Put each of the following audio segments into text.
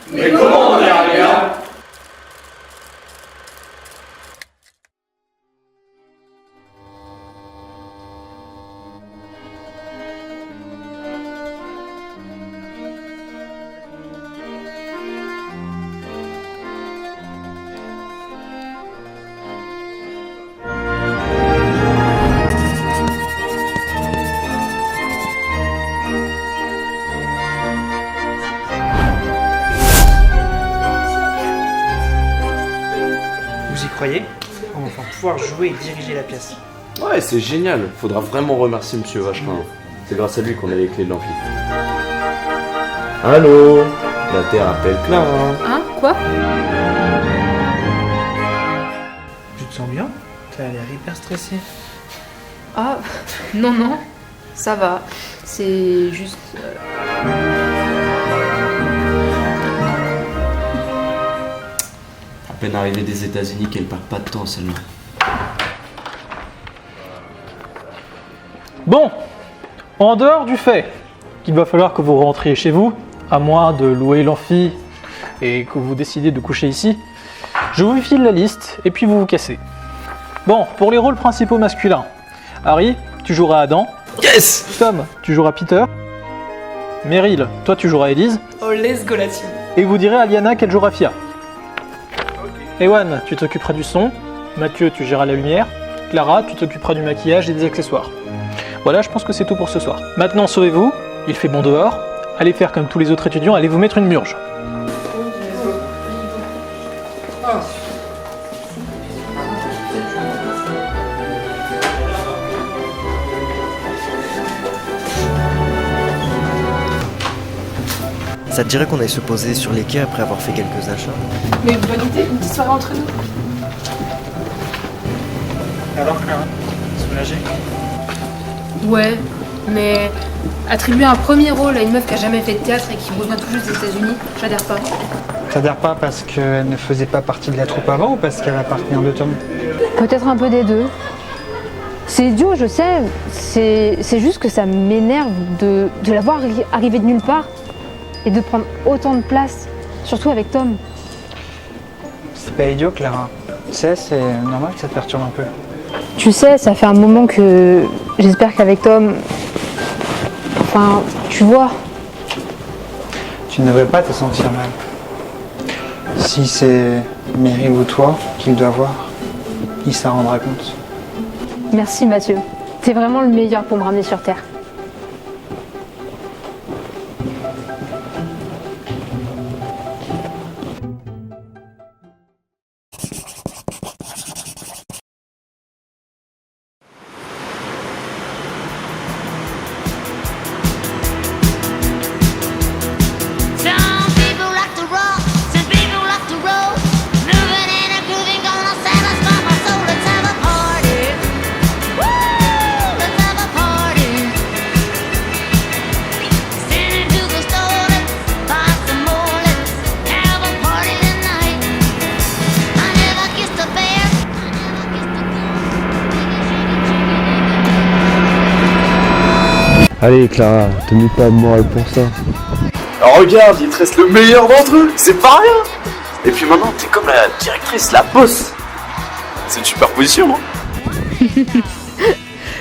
Mais comment on est arrivé là? Vous y croyez? On va pouvoir jouer et diriger la pièce. Ouais, c'est génial. Faudra vraiment remercier Monsieur Vacherin. C'est grâce à lui qu'on a les clés de l'amphi. Allô? La Terre appelle Clara. Hein? Quoi? Tu te sens bien? T'as l'air hyper stressé. Ah, non, ça va. C'est juste... À peine arrivée des États-Unis qu'elle perd pas de temps celle-là. Bon, en dehors du fait qu'il va falloir que vous rentriez chez vous, à moins de louer l'amphi et que vous décidez de coucher ici, je vous file la liste et puis vous vous cassez. Bon, pour les rôles principaux masculins, Harry, tu joueras Adam. Yes! Tom, tu joueras Peter. Meryl, toi tu joueras Elise. Oh, let's go là-dessus. Et vous direz à Liana qu'elle jouera Fia. Ewan, tu t'occuperas du son. Mathieu, tu géreras la lumière. Clara, tu t'occuperas du maquillage et des accessoires. Voilà, je pense que c'est tout pour ce soir. Maintenant, sauvez-vous. Il fait bon dehors. Allez faire comme tous les autres étudiants, allez vous mettre une murge. Ça te dirait qu'on aille se poser sur les quais après avoir fait quelques achats? Mais bonne idée, une petite soirée entre nous. Alors Clara, soulagée? Ouais, mais attribuer un premier rôle à une meuf qui a jamais fait de théâtre et qui revient tout juste des États-Unis, j'adhère pas. T'adhères pas parce qu'elle ne faisait pas partie de la troupe avant ou parce qu'elle appartenait en deux tomes? Peut-être un peu des deux. C'est idiot, je sais. C'est juste que ça m'énerve de la voir arriver de nulle part et de prendre autant de place, surtout avec Tom. C'est pas idiot, Clara. Tu sais, c'est normal que ça te perturbe un peu. Tu sais, ça fait un moment que j'espère qu'avec Tom... Enfin, tu vois. Tu ne devrais pas te sentir mal. Si c'est Meryl ou toi qu'il doit voir, il s'en rendra compte. Merci Mathieu. T'es vraiment le meilleur pour me ramener sur Terre. Allez Clara, te mets pas de morale pour ça. Alors regarde, il te reste le meilleur d'entre eux, c'est pas rien. Et puis maintenant, t'es comme la directrice, la boss. C'est une super position, non?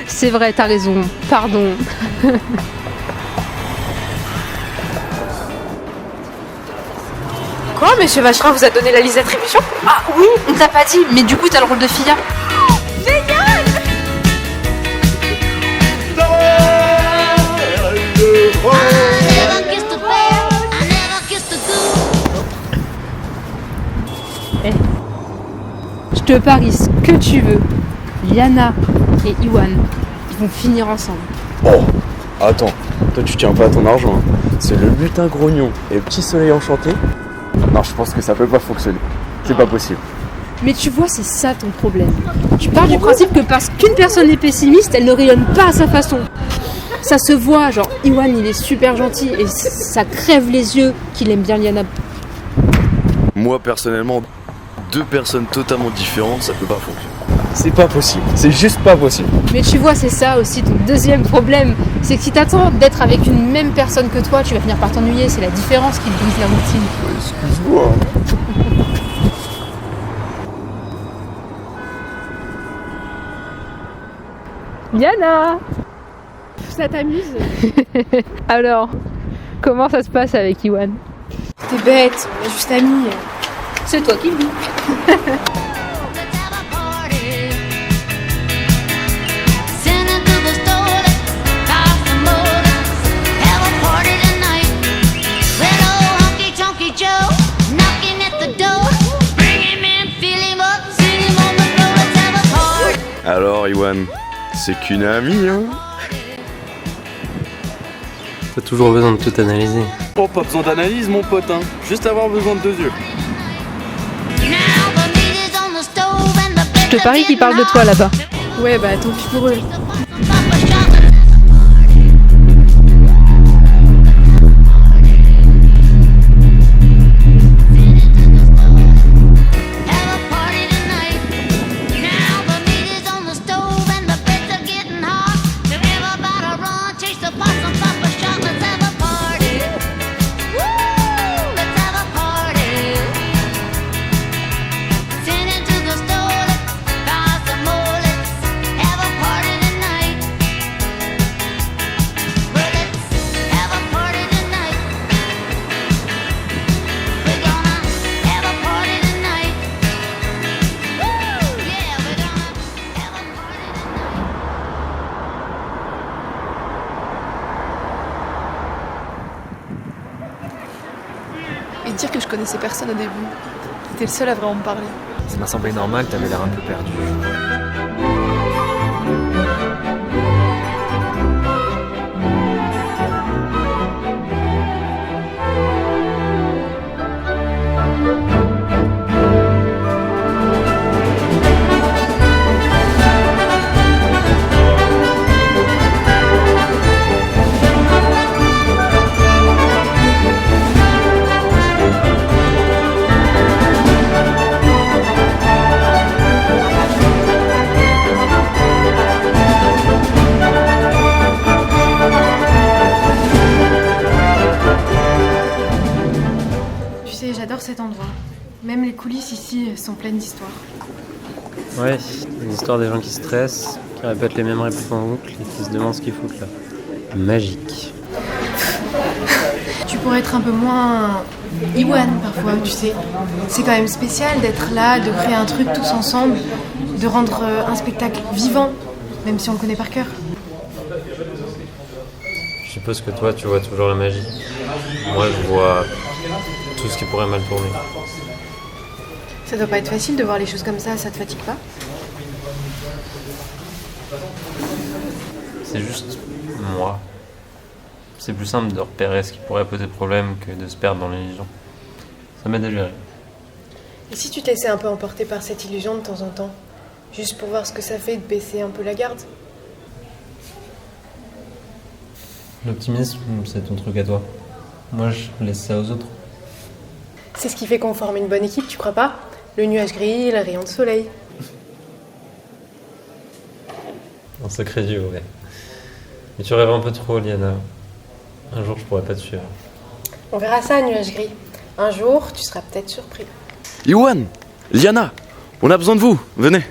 C'est vrai, t'as raison. Pardon. Quoi, monsieur Vacherin vous a donné la liste d'attribution? Ah oui, on t'a pas dit, mais du coup t'as le rôle de Fia. Je te parie ce que tu veux. Liana et Iwan, ils vont finir ensemble. Oh, attends, toi tu tiens pas à ton argent. Hein. C'est le lutin grognon et le petit soleil enchanté. Non, je pense que ça peut pas fonctionner. C'est pas possible. Mais tu vois, c'est ça ton problème. Tu pars du principe que parce qu'une personne est pessimiste, elle ne rayonne pas à sa façon. Ça se voit, genre, Iwan, il est super gentil et ça crève les yeux qu'il aime bien Liana. Moi, personnellement, deux personnes totalement différentes, ça peut pas fonctionner. C'est pas possible, c'est juste pas possible. Mais tu vois, c'est ça aussi ton deuxième problème. C'est que si t'attends d'être avec une même personne que toi, tu vas finir par t'ennuyer. C'est la différence qui te brise la routine. Excuse-moi. Liana! Ça t'amuse? Alors, comment ça se passe avec Iwan? T'es bête, on est juste amis. C'est toi qui le dis. Alors, Iwan, c'est qu'une amie, hein? T'as toujours besoin de tout analyser. Oh, pas besoin d'analyse, mon pote, hein. Juste avoir besoin de 2 yeux. Je te parie qu'ils parlent de toi là-bas. Ouais, bah tant pis pour eux. Et dire que je connaissais personne au début. T'étais le seul à vraiment me parler. Ça m'a semblé normal, t'avais l'air un peu perdu. J'adore cet endroit. Même les coulisses ici sont pleines d'histoires. Ouais, une histoire des gens qui stressent, qui répètent les mêmes répliques en boucle et qui se demandent ce qu'ils foutent là. Magique. Tu pourrais être un peu moins Iwan parfois, tu sais. C'est quand même spécial d'être là, de créer un truc tous ensemble, de rendre un spectacle vivant, même si on le connaît par cœur. Je suppose que toi, tu vois toujours la magie. Moi, je vois tout ce qui pourrait mal tourner. Ça doit pas être facile de voir les choses comme ça te fatigue pas? C'est juste moi. C'est plus simple de repérer ce qui pourrait poser problème que de se perdre dans l'illusion. Ça m'aide à gérer. Et si tu te laissais un peu emporter par cette illusion de temps en temps? Juste pour voir ce que ça fait de baisser un peu la garde? L'optimisme, c'est ton truc à toi. Moi, je laisse ça aux autres. C'est ce qui fait qu'on forme une bonne équipe, tu crois pas? Le nuage gris, le rayon de soleil. Un sacré duo, ouais. Mais tu rêves un peu trop, Liana. Un jour, je pourrais pas te suivre. On verra ça, nuage gris. Un jour, tu seras peut-être surpris. Iwan, Liana, on a besoin de vous, venez.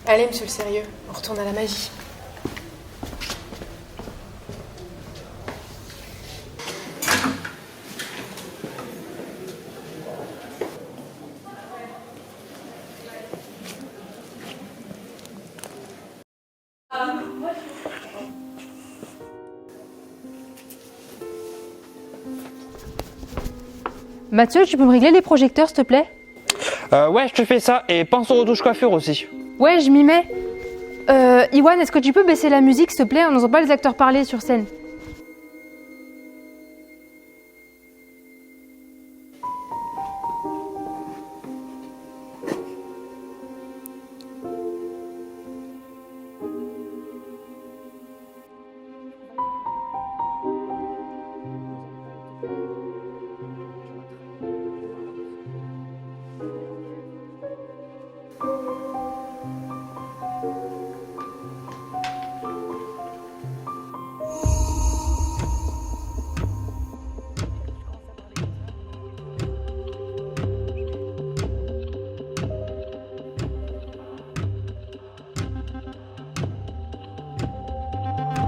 Allez, monsieur le sérieux, on retourne à la magie. Mathieu, tu peux me régler les projecteurs, s'il te plaît? Ouais, je te fais ça. Et pense aux retouches coiffure aussi. Ouais, je m'y mets. Iwan, est-ce que tu peux baisser la musique, s'il te plaît? On n'entend pas les acteurs parler sur scène.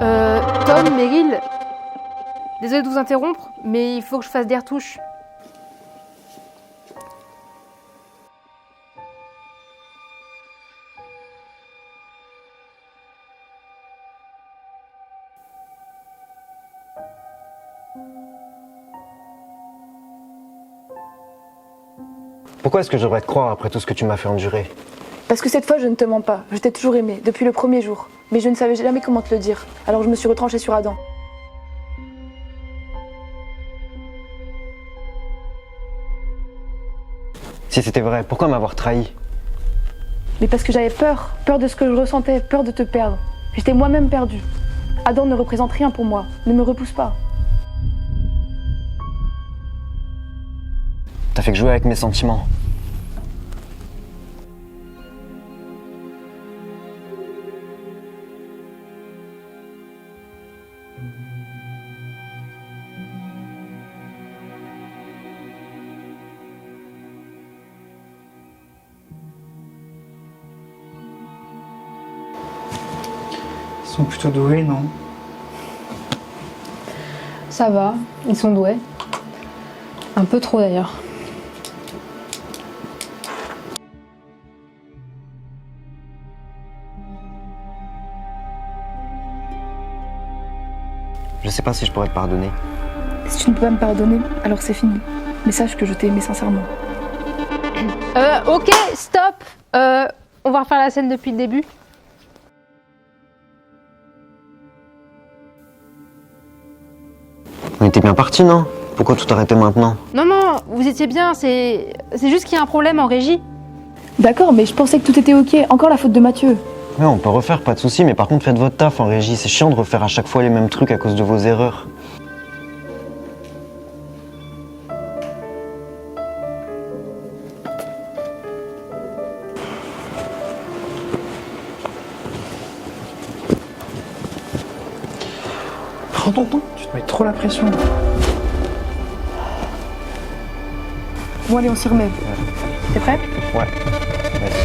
Tom, Meryl, désolée de vous interrompre, mais il faut que je fasse des retouches. Pourquoi est-ce que je devrais te croire après tout ce que tu m'as fait endurer? Parce que cette fois, je ne te mens pas. Je t'ai toujours aimé, depuis le premier jour. Mais je ne savais jamais comment te le dire. Alors je me suis retranchée sur Adam. Si c'était vrai, pourquoi m'avoir trahi? Mais parce que j'avais peur. Peur de ce que je ressentais, peur de te perdre. J'étais moi-même perdue. Adam ne représente rien pour moi. Ne me repousse pas. T'as fait que jouer avec mes sentiments. Ils sont plutôt doués, non? Ça va, ils sont doués. Un peu trop d'ailleurs. Je sais pas si je pourrais te pardonner. Si tu ne peux pas me pardonner, alors c'est fini. Mais sache que je t'ai aimé sincèrement. Ok, stop. On va refaire la scène depuis le début. On était bien partis, non? Pourquoi tout arrêter maintenant? Non, non, vous étiez bien, c'est juste qu'il y a un problème en régie. D'accord, mais je pensais que tout était ok. Encore la faute de Mathieu. Ouais, on peut refaire, pas de soucis, mais par contre faites votre taf en régie. C'est chiant de refaire à chaque fois les mêmes trucs à cause de vos erreurs. Prends ton temps, tu te mets trop la pression. Bon allez, on s'y remet. T'es prêt? Ouais. Vas-y.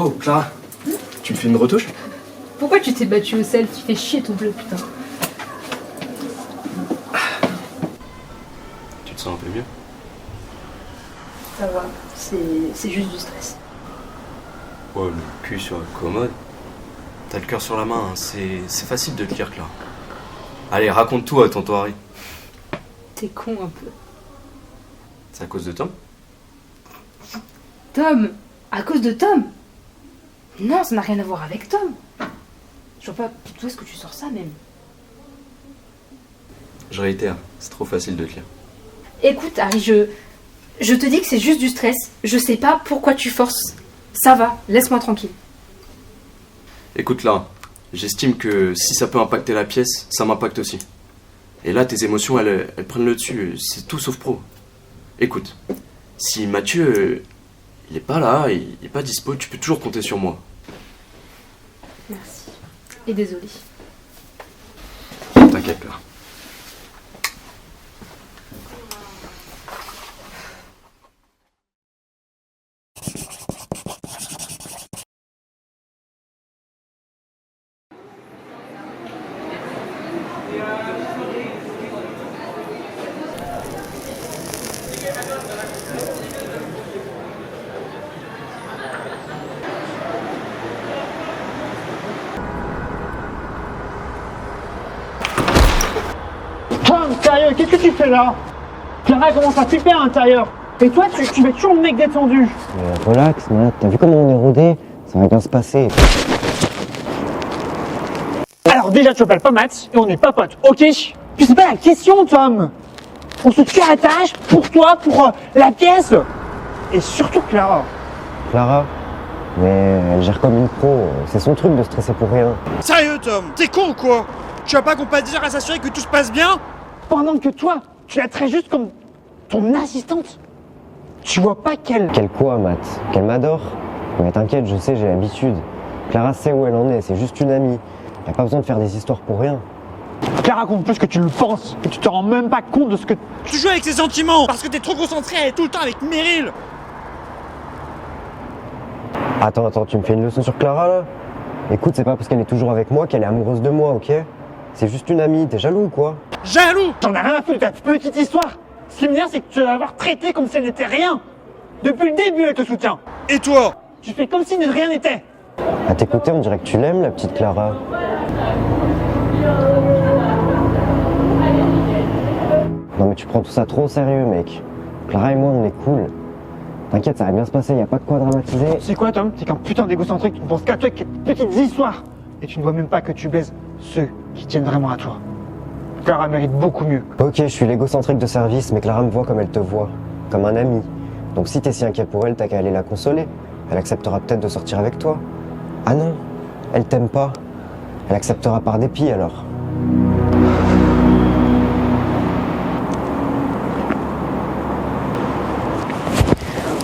Oh, Clara, tu me fais une retouche? Pourquoi tu t'es battu au sel? Tu fais chier ton bleu, putain. Tu te sens un peu mieux? Ça va, c'est juste du stress. Oh, le cul sur la commode. T'as le cœur sur la main, hein. C'est facile de te lire, Clara. Allez, raconte tout à tonton Harry. T'es con un peu. C'est à cause de Tom? Tom? À cause de Tom? Non, ça n'a rien à voir avec Tom. Je vois pas d'où est-ce que tu sors ça même. Je réitère, c'est trop facile de te lire. Écoute Harry, je te dis que c'est juste du stress. Je sais pas pourquoi tu forces. Ça va, laisse-moi tranquille. Écoute là, j'estime que si ça peut impacter la pièce, ça m'impacte aussi. Et là, tes émotions, elles prennent le dessus, c'est tout sauf pro. Écoute, si Mathieu, il est pas là, il est pas dispo, tu peux toujours compter sur moi. Merci. Et désolée. T'inquiète là. Tom, sérieux, qu'est-ce que tu fais là? Clara commence à flipper à l'intérieur. Et toi, tu fais toujours le mec détendu. Relax, Matt, t'as vu comment on est rodé? Ça va bien se passer. Alors déjà, tu m'appelles pas Matt et on n'est pas potes, ok? Puis c'est pas la question, Tom. On se tue à la tâche pour toi, pour la pièce. Et surtout Clara. Clara? Mais elle gère comme une pro, c'est son truc de stresser pour rien. Sérieux, Tom? T'es con ou quoi? Tu vas pas compatir à s'assurer que tout se passe bien? Pendant que toi, tu la traites juste comme ton assistante. Tu vois pas qu'elle... Qu'elle quoi, Matt? Qu'elle m'adore? Mais t'inquiète, je sais, j'ai l'habitude. Clara sait où elle en est, c'est juste une amie. Y a pas besoin de faire des histoires pour rien. Clara compte plus que tu le penses, et tu te rends même pas compte de ce que... Tu joues avec ses sentiments parce que t'es trop concentré à être tout le temps avec Meryl. Attends, tu me fais une leçon sur Clara, là? Écoute, c'est pas parce qu'elle est toujours avec moi qu'elle est amoureuse de moi, ok? C'est juste une amie, t'es jaloux ou quoi? Jaloux. J'en ai rien à foutre de ta petite histoire. Ce qui me vient, c'est que tu vas l'avoir traité comme si elle n'était rien. Depuis le début, elle te soutient. Et toi? Tu fais comme si de rien n'était. À t'écouter, on dirait que tu l'aimes, la petite Clara. Non mais tu prends tout ça trop au sérieux, mec. Clara et moi, on est cool. T'inquiète, ça va bien se passer, y a pas de quoi dramatiser. C'est quoi, Tom? T'es qu'un putain d'égocentrique, tu ne penses qu'à toi avec tes petites histoires. Et tu ne vois même pas que tu baises ceux qui tiennent vraiment à toi. Clara mérite beaucoup mieux. Ok, je suis l'égocentrique de service, mais Clara me voit comme elle te voit. Comme un ami. Donc si t'es si inquiet pour elle, t'as qu'à aller la consoler. Elle acceptera peut-être de sortir avec toi. Ah non, elle t'aime pas. Elle acceptera par dépit alors.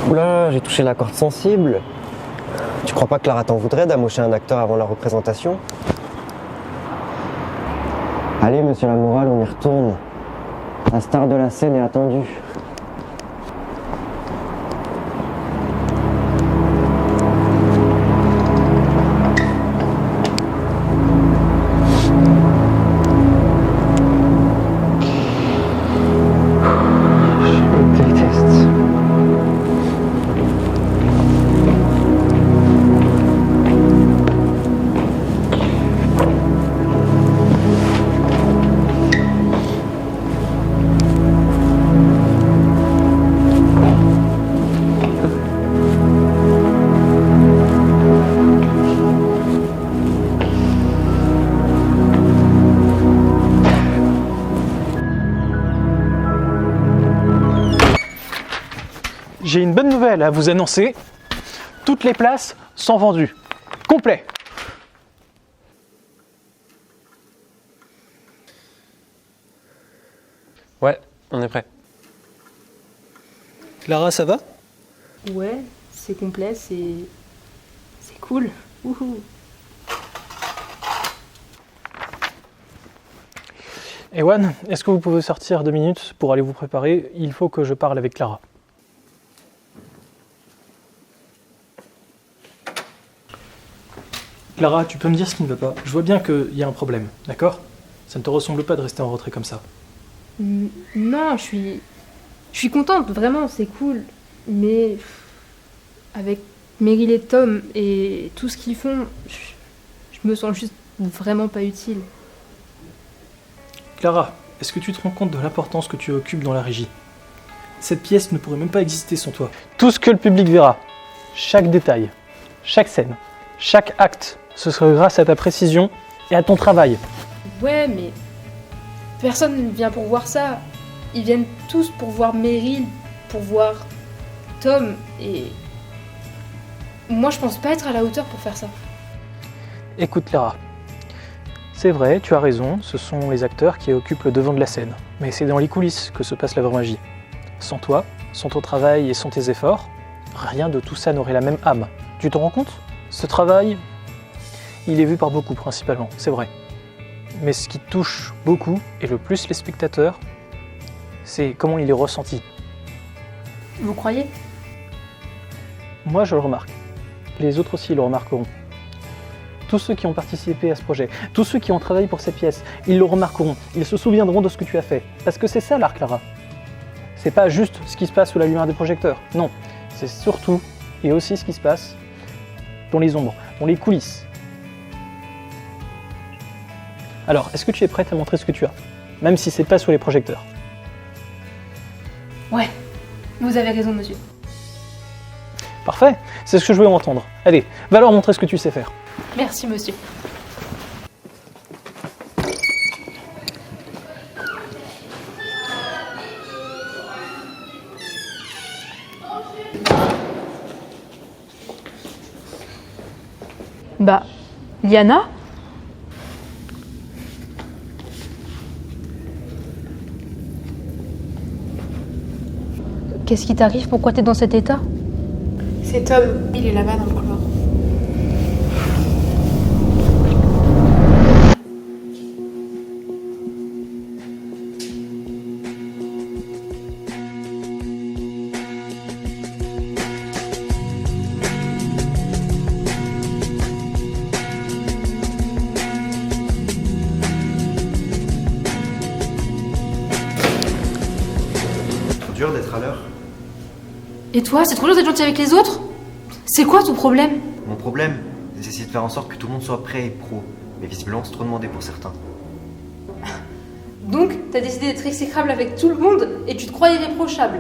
Oula, j'ai touché la corde sensible. Tu crois pas que Clara t'en voudrait d'amocher un acteur avant la représentation? Allez, monsieur la morale, on y retourne. La star de la scène est attendue. Je déteste. J'ai une bonne nouvelle à vous annoncer. Toutes les places sont vendues. Complet. Ouais, on est prêt. Clara, ça va? Ouais, c'est complet, c'est cool. Wouhou. Ewan, est-ce que vous pouvez sortir 2 minutes pour aller vous préparer? Il faut que je parle avec Clara. Clara, tu peux me dire ce qui ne va pas? Je vois bien qu'il y a un problème, d'accord? Ça ne te ressemble pas de rester en retrait comme ça. Non, je suis contente, vraiment, c'est cool. Mais avec Meryl et Tom et tout ce qu'ils font, je me sens juste vraiment pas utile. Clara, est-ce que tu te rends compte de l'importance que tu occupes dans la régie? Cette pièce ne pourrait même pas exister sans toi. Tout ce que le public verra, chaque détail, chaque scène, chaque acte, ce sera grâce à ta précision et à ton travail. Ouais, mais personne ne vient pour voir ça. Ils viennent tous pour voir Meryl, pour voir Tom, et moi je pense pas être à la hauteur pour faire ça. Écoute Clara, c'est vrai, tu as raison, ce sont les acteurs qui occupent le devant de la scène. Mais c'est dans les coulisses que se passe la vraie magie. Sans toi, sans ton travail et sans tes efforts, rien de tout ça n'aurait la même âme. Tu t'en rends compte? Ce travail, il est vu par beaucoup principalement, c'est vrai. Mais ce qui touche beaucoup, et le plus les spectateurs, c'est comment il est ressenti. Vous croyez? Moi je le remarque. Les autres aussi le remarqueront. Tous ceux qui ont participé à ce projet, tous ceux qui ont travaillé pour cette pièce, ils le remarqueront, ils se souviendront de ce que tu as fait. Parce que c'est ça l'art, Clara. C'est pas juste ce qui se passe sous la lumière des projecteurs, non. C'est surtout et aussi ce qui se passe dans les ombres, dans les coulisses. Alors, est-ce que tu es prête à montrer ce que tu as? Même si c'est pas sous les projecteurs. Ouais, vous avez raison, monsieur. Parfait, c'est ce que je veux entendre. Allez, va leur montrer ce que tu sais faire. Merci, monsieur. Bah, Liana? Qu'est-ce qui t'arrive? Pourquoi t'es dans cet état? C'est Tom, il est là-bas dans le couloir. Dur d'être à l'heure. Et toi, c'est trop dur d'être gentil avec les autres? C'est quoi ton problème? Mon problème, c'est essayer de faire en sorte que tout le monde soit prêt et pro. Mais visiblement, c'est trop demandé pour certains. Donc, t'as décidé d'être exécrable avec tout le monde et tu te crois irréprochable.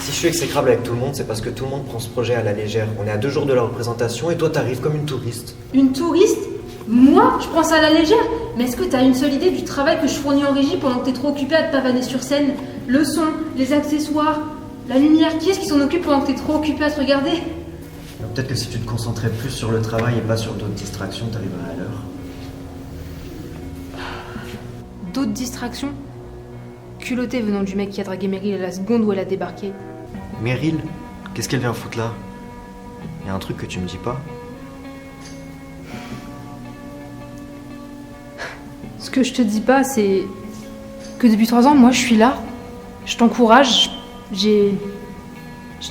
Si je suis exécrable avec tout le monde, c'est parce que tout le monde prend ce projet à la légère. On est à 2 jours de la représentation et toi, t'arrives comme une touriste. Une touriste? Moi, je prends ça à la légère? Mais est-ce que t'as une seule idée du travail que je fournis en régie pendant que t'es trop occupé à te pavaner sur scène? Le son, les accessoires, la lumière, qui est-ce qui s'en occupe pendant que t'es trop occupé à te regarder? Peut-être que si tu te concentrais plus sur le travail et pas sur d'autres distractions, t'arriverais à l'heure. D'autres distractions? Culotté venant du mec qui a dragué Meryl à la seconde où elle a débarqué. Meryl, qu'est-ce qu'elle vient foutre là? Y a un truc que tu me dis pas? Ce que je te dis pas, c'est que depuis 3 ans, moi je suis là. Je t'encourage. Je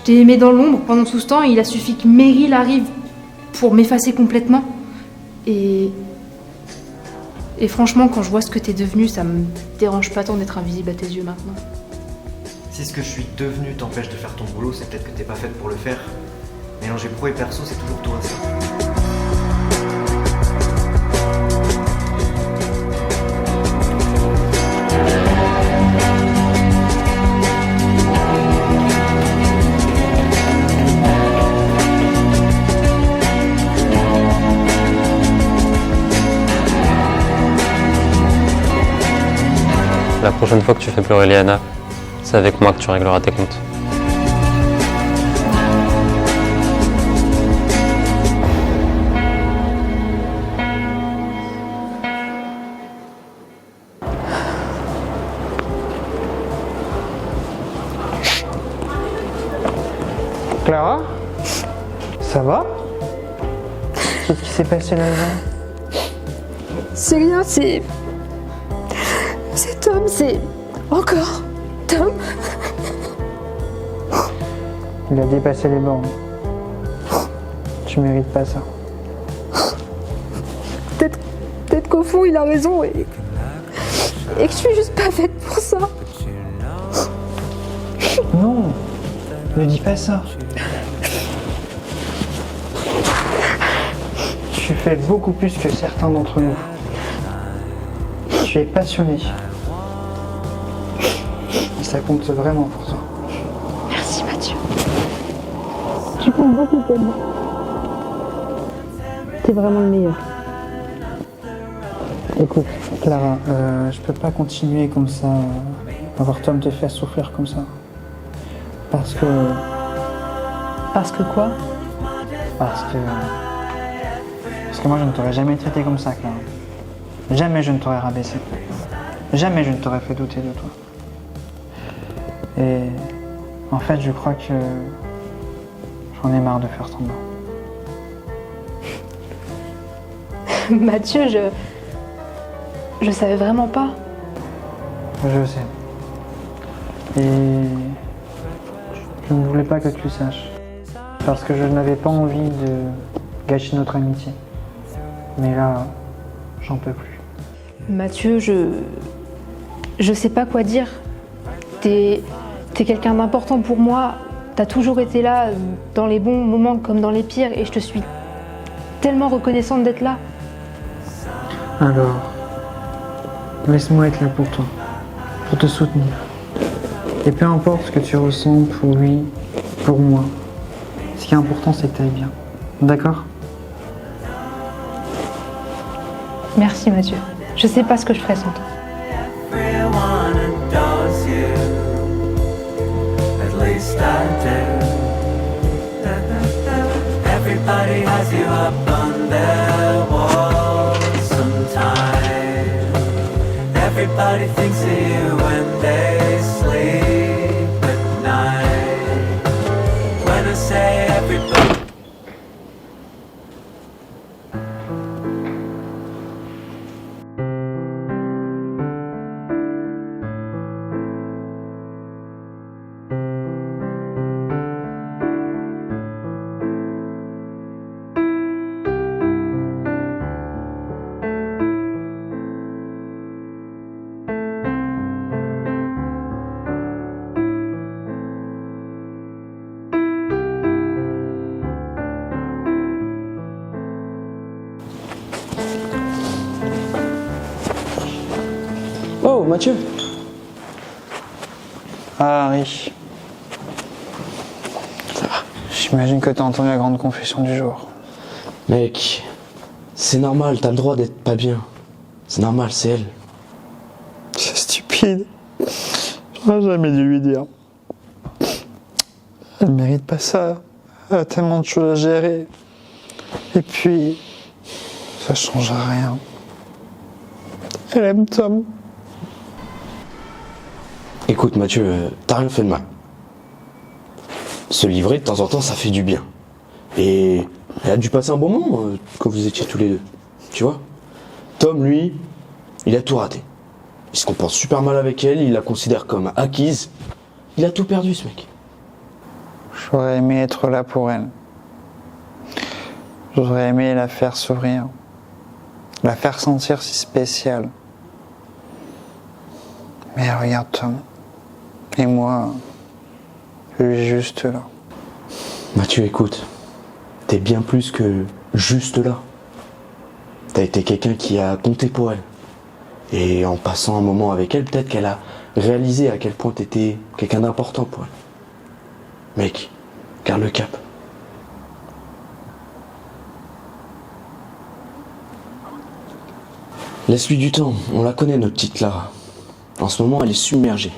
t'ai aimé dans l'ombre pendant tout ce temps et il a suffi que Meryl arrive pour m'effacer complètement. Et franchement, quand je vois ce que t'es devenu, ça me dérange pas tant d'être invisible à tes yeux maintenant. Si ce que je suis devenu t'empêche de faire ton boulot, c'est peut-être que t'es pas faite pour le faire. Mélanger pro et perso, c'est toujours tout ça. La prochaine fois que tu fais pleurer Liana, c'est avec moi que tu régleras tes comptes. Clara? Ça va? Qu'est-ce qui s'est passé là-dedans? C'est rien, c'est Tom, c'est encore Tom. Il a dépassé les bornes. Tu mérites pas ça. Peut-être qu'au fond il a raison et que je suis juste pas faite pour ça. Non, ne dis pas ça. Tu fais beaucoup plus que certains d'entre nous. Tu es passionné. Et ça compte vraiment pour toi. Merci Mathieu. Tu comptes beaucoup pour moi. T'es vraiment le meilleur. Écoute, Clara, je peux pas continuer comme ça, avoir Tom te faire souffrir comme ça. Parce que quoi? Parce que moi je ne t'aurais jamais traité comme ça, Clara. Jamais je ne t'aurais rabaissé. Jamais je ne t'aurais fait douter de toi. Et en fait, je crois que j'en ai marre de faire semblant. Mathieu, je savais vraiment pas. Je sais. Et je ne voulais pas que tu saches. Parce que je n'avais pas envie de gâcher notre amitié. Mais là, j'en peux plus. Mathieu, je sais pas quoi dire. T'es quelqu'un d'important pour moi. T'as toujours été là, dans les bons moments comme dans les pires, et je te suis tellement reconnaissante d'être là. Alors, laisse-moi être là pour toi, pour te soutenir. Et peu importe ce que tu ressens pour lui, pour moi, ce qui est important, c'est que tu ailles bien. D'accord? Merci Mathieu. Je sais pas ce que je ferais sans toi. Everybody has you up on their walls sometime. Everybody thinks of you when they sleep at night. Mathieu. Ah, Harry. J'imagine que t'as entendu la grande confession du jour. Mec, c'est normal, t'as le droit d'être pas bien. C'est normal, c'est elle. C'est stupide. J'aurais jamais dû lui dire. Elle mérite pas ça. Elle a tellement de choses à gérer. Et puis, ça change rien. Elle aime Tom. Écoute Mathieu, t'as rien fait de mal. Se livrer de temps en temps, ça fait du bien. Et elle a dû passer un bon moment quand vous étiez tous les deux. Tu vois? Tom, lui, il a tout raté. Il se comporte super mal avec elle, il la considère comme acquise. Il a tout perdu, ce mec. J'aurais aimé être là pour elle. J'aurais aimé la faire sourire. La faire sentir si spéciale. Mais regarde Tom. Et moi, je suis juste là. Mathieu, écoute. T'es bien plus que juste là. T'as été quelqu'un qui a compté pour elle. Et en passant un moment avec elle, peut-être qu'elle a réalisé à quel point t'étais quelqu'un d'important pour elle. Mec, garde le cap. Laisse-lui du temps, on la connaît notre petite Clara. En ce moment, elle est submergée.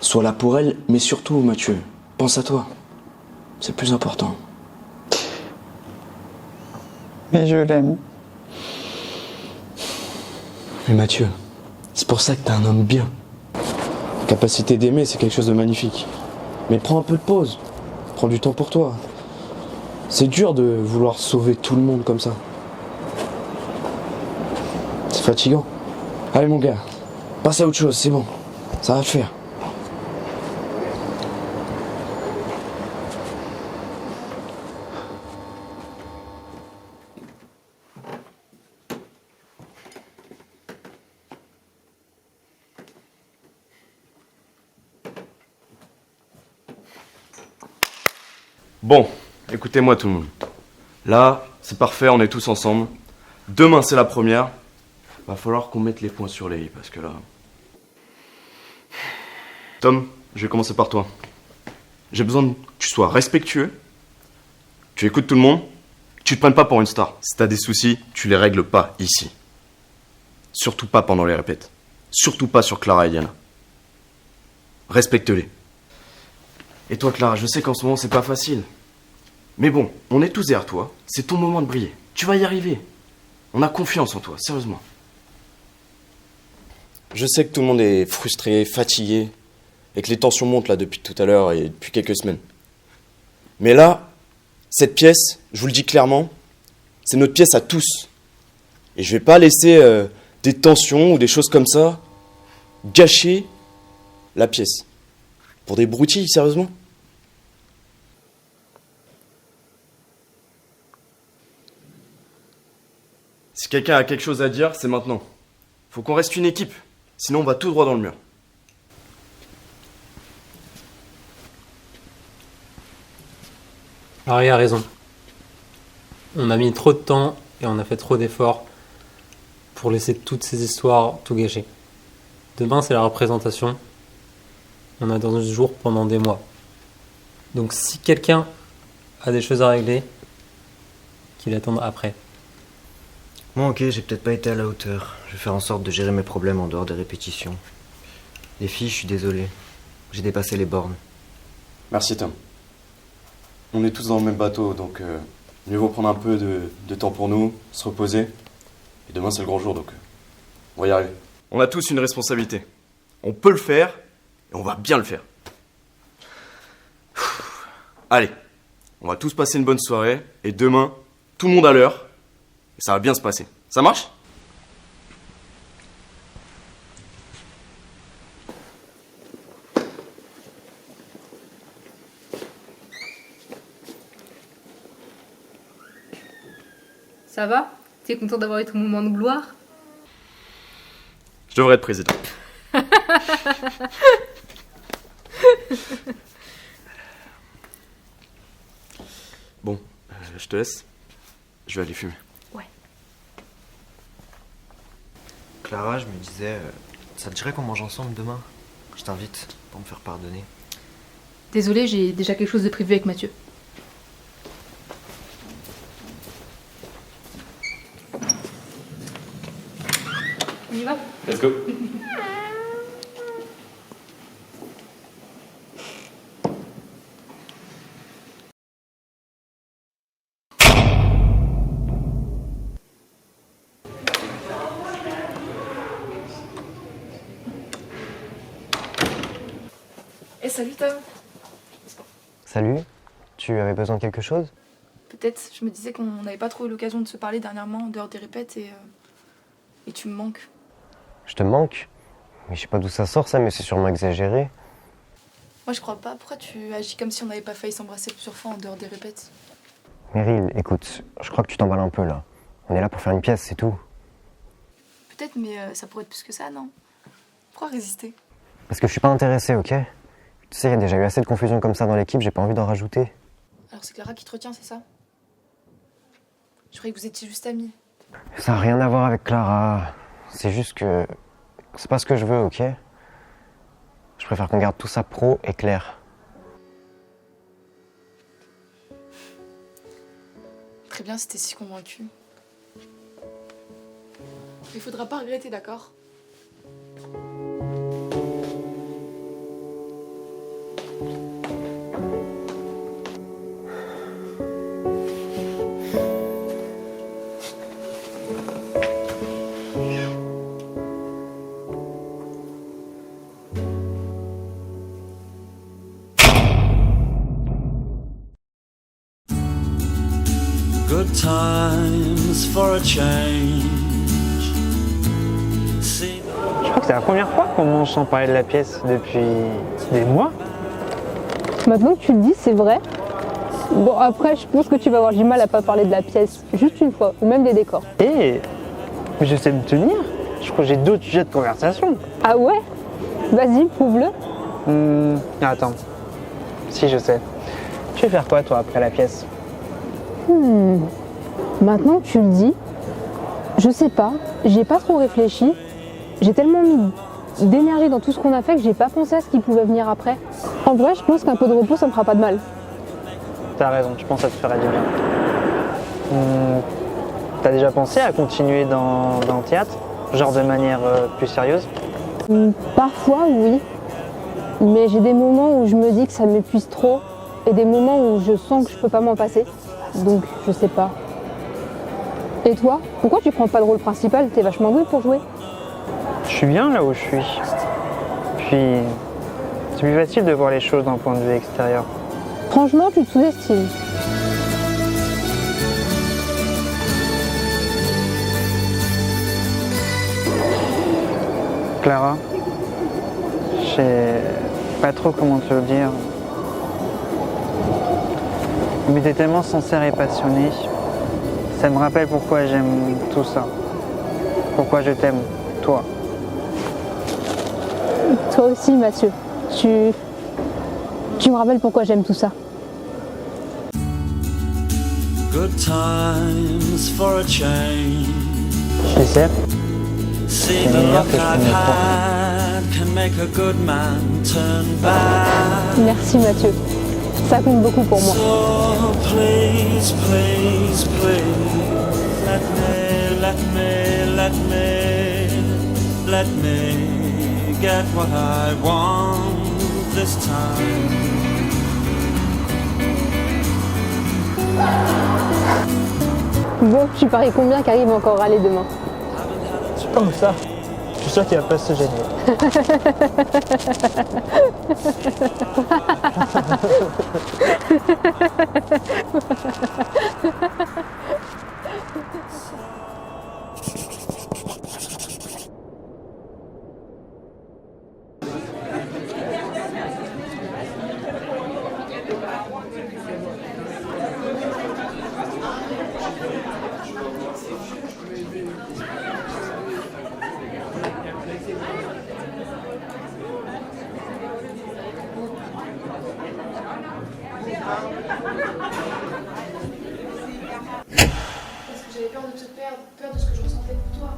Sois là pour elle, mais surtout, Mathieu, pense à toi. C'est le plus important. Mais je l'aime. Mais Mathieu, c'est pour ça que t'es un homme bien. La capacité d'aimer, c'est quelque chose de magnifique. Mais prends un peu de pause. Prends du temps pour toi. C'est dur de vouloir sauver tout le monde comme ça. C'est fatigant. Allez mon gars, passe à autre chose, c'est bon. Ça va le faire. Bon, écoutez-moi tout le monde. Là, c'est parfait, on est tous ensemble. Demain, c'est la première. Va falloir qu'on mette les points sur les i, parce que là... Tom, je vais commencer par toi. J'ai besoin que tu sois respectueux, tu écoutes tout le monde, tu te prennes pas pour une star. Si t'as des soucis, tu les règles pas ici. Surtout pas pendant les répètes. Surtout pas sur Clara et Diana. Respecte-les. Et toi Clara, je sais qu'en ce moment c'est pas facile. Mais bon, on est tous derrière toi, c'est ton moment de briller. Tu vas y arriver. On a confiance en toi, sérieusement. Je sais que tout le monde est frustré, fatigué, et que les tensions montent là depuis tout à l'heure et depuis quelques semaines. Mais là, cette pièce, je vous le dis clairement, c'est notre pièce à tous. Et je vais pas laisser des tensions ou des choses comme ça gâcher la pièce. Pour des broutilles, sérieusement? Si quelqu'un a quelque chose à dire, c'est maintenant. Faut qu'on reste une équipe, sinon on va tout droit dans le mur. Harry a raison. On a mis trop de temps et on a fait trop d'efforts pour laisser toutes ces histoires tout gâcher. Demain, c'est la représentation. On a dans ce jour pendant des mois. Donc si quelqu'un a des choses à régler, qu'il attende après. Moi, ok, j'ai peut-être pas été à la hauteur. Je vais faire en sorte de gérer mes problèmes en dehors des répétitions. Les filles, je suis désolé. J'ai dépassé les bornes. Merci Tom. On est tous dans le même bateau, donc mieux vaut prendre un peu de temps pour nous, se reposer. Et demain c'est le grand jour, donc on va y arriver. On a tous une responsabilité. On peut le faire, et on va bien le faire. Allez, on va tous passer une bonne soirée, et demain, tout le monde à l'heure, et ça va bien se passer. Ça marche ? Ça va? T'es content d'avoir eu ton moment de gloire? Je devrais être président. Bon, je te laisse. Je vais aller fumer. Ouais. Clara, je me disais, Ça te dirait qu'on mange ensemble demain? Je t'invite pour me faire pardonner. Désolée, j'ai déjà quelque chose de prévu avec Mathieu. On y va? Let's go. Et salut Tom. Salut, tu avais besoin de quelque chose? Peut-être, je me disais qu'on n'avait pas trop eu l'occasion de se parler dernièrement en dehors des répètes et tu me manques. Je te manque? Mais je sais pas d'où ça sort ça, mais c'est sûrement exagéré. Moi je crois pas, pourquoi tu agis comme si on n'avait pas failli s'embrasser plusieurs fois en dehors des répètes? Meryl, écoute, je crois que tu t'emballes un peu là. On est là pour faire une pièce, c'est tout. Peut-être, mais ça pourrait être plus que ça, non? Pourquoi résister? Parce que je suis pas intéressé, ok? Tu sais, il y a déjà eu assez de confusion comme ça dans l'équipe, j'ai pas envie d'en rajouter. Alors c'est Clara qui te retient, c'est ça? Je croyais que vous étiez juste amis. Ça a rien à voir avec Clara. C'est juste que c'est pas ce que je veux, ok? Je préfère qu'on garde tout ça pro et clair. Très bien si t'es si convaincu. Il faudra pas regretter, d'accord? Good times for a change. Je crois que c'est la première fois qu'on mange sans parler de la pièce depuis des mois. Maintenant que tu le dis, c'est vrai. Bon, après, je pense que tu vas avoir du mal à pas parler de la pièce juste une fois, ou même des décors. Et je sais me tenir. Je crois que j'ai d'autres sujets de conversation. Ah ouais? Vas-y, prouve-le. Attends. Si, je sais. Tu veux faire quoi, toi, après la pièce? Maintenant que tu le dis, je sais pas, j'ai pas trop réfléchi. J'ai tellement mis d'énergie dans tout ce qu'on a fait que j'ai pas pensé à ce qui pouvait venir après. En vrai, je pense qu'un peu de repos, ça me fera pas de mal. T'as raison, je pense que ça te ferait du bien. T'as déjà pensé à continuer dans le théâtre? Genre de manière plus sérieuse? Parfois, oui. Mais j'ai des moments où je me dis que ça m'épuise trop et des moments où je sens que je peux pas m'en passer. Donc, je sais pas. Et toi? Pourquoi tu prends pas le rôle principal? T'es vachement doué pour jouer. Je suis bien là où je suis. Puis, c'est plus facile de voir les choses d'un point de vue extérieur. Franchement, tu te sous-estimes. Clara, je sais pas trop comment te le dire. Mais t'es tellement sincère et passionnée. Ça me rappelle pourquoi j'aime tout ça. Pourquoi je t'aime, toi. Toi aussi, Mathieu. Tu me rappelles pourquoi j'aime tout ça. Good times for a change. Tu sais, See the luck I've had can make a good man turn bad. Merci, Mathieu. Ça compte beaucoup pour moi. So please, please, please, let me get what I want this time. Bon, tu paries combien qu'arrive encore râler demain? Oh ça, je suis sûr qu'il va pas se gêner. Parce que j'avais peur de te perdre, peur de ce que je ressentais pour toi.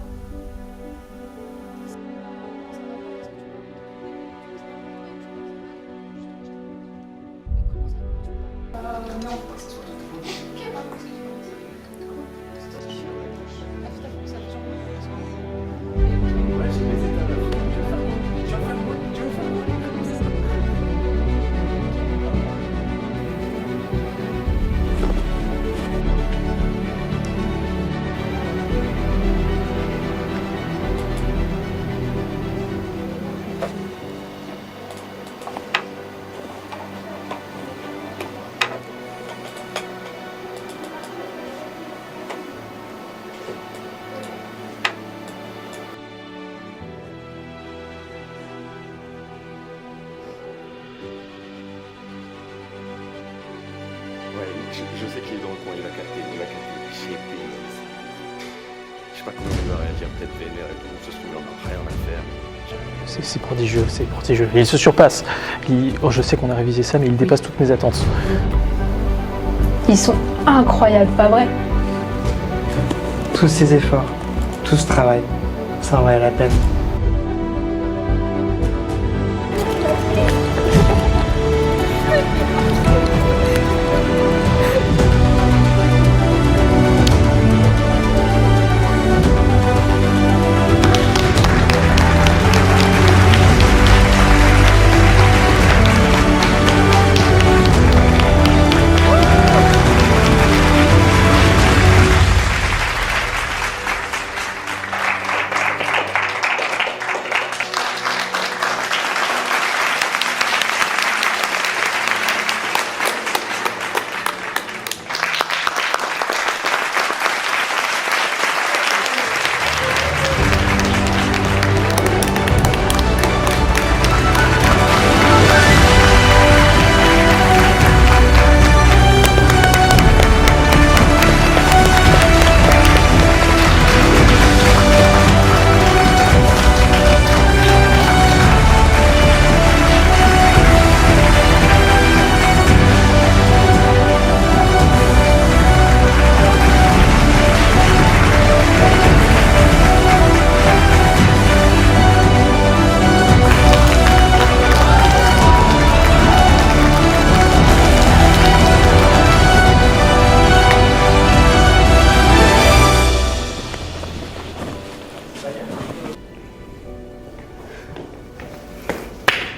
Ouais, je sais qu'il est dans le coin, il va capter. J'ai payé. Je sais pas comment il va réagir, peut-être vénère et tout. Ça se trouve, il en a rien à faire. C'est prodigieux, c'est prodigieux. Et il se surpasse. Je sais qu'on a révisé ça, mais il dépasse toutes mes attentes. Ils sont incroyables, pas vrai? Tous ces efforts, tout ce travail, ça en valait la peine.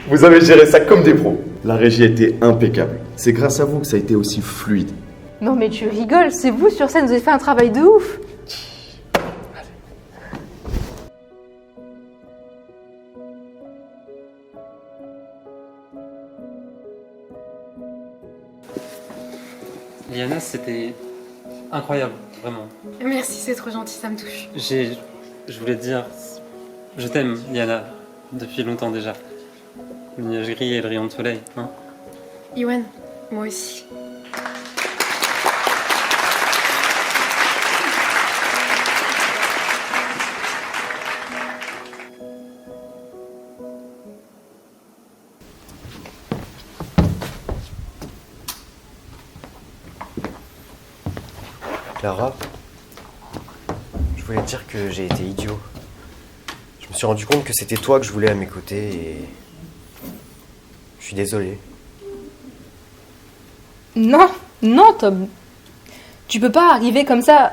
Vous avez géré ça comme des pros. La régie était impeccable. C'est grâce à vous que ça a été aussi fluide. Non mais tu rigoles, c'est vous sur scène, vous avez fait un travail de ouf. Liana, c'était incroyable, vraiment. Merci, c'est trop gentil, ça me touche. Je voulais te dire, je t'aime, Liana, depuis longtemps déjà. Le nuage gris et le rayon de soleil, hein. Iwan, moi aussi. Clara, je voulais te dire que j'ai été idiot. Je me suis rendu compte que c'était toi que je voulais à mes côtés et... Je suis désolé. Non, non Tom. Tu peux pas arriver comme ça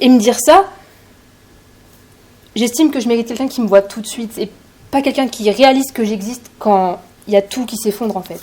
et me dire ça. J'estime que je mérite quelqu'un qui me voit tout de suite et pas quelqu'un qui réalise que j'existe quand il y a tout qui s'effondre en fait.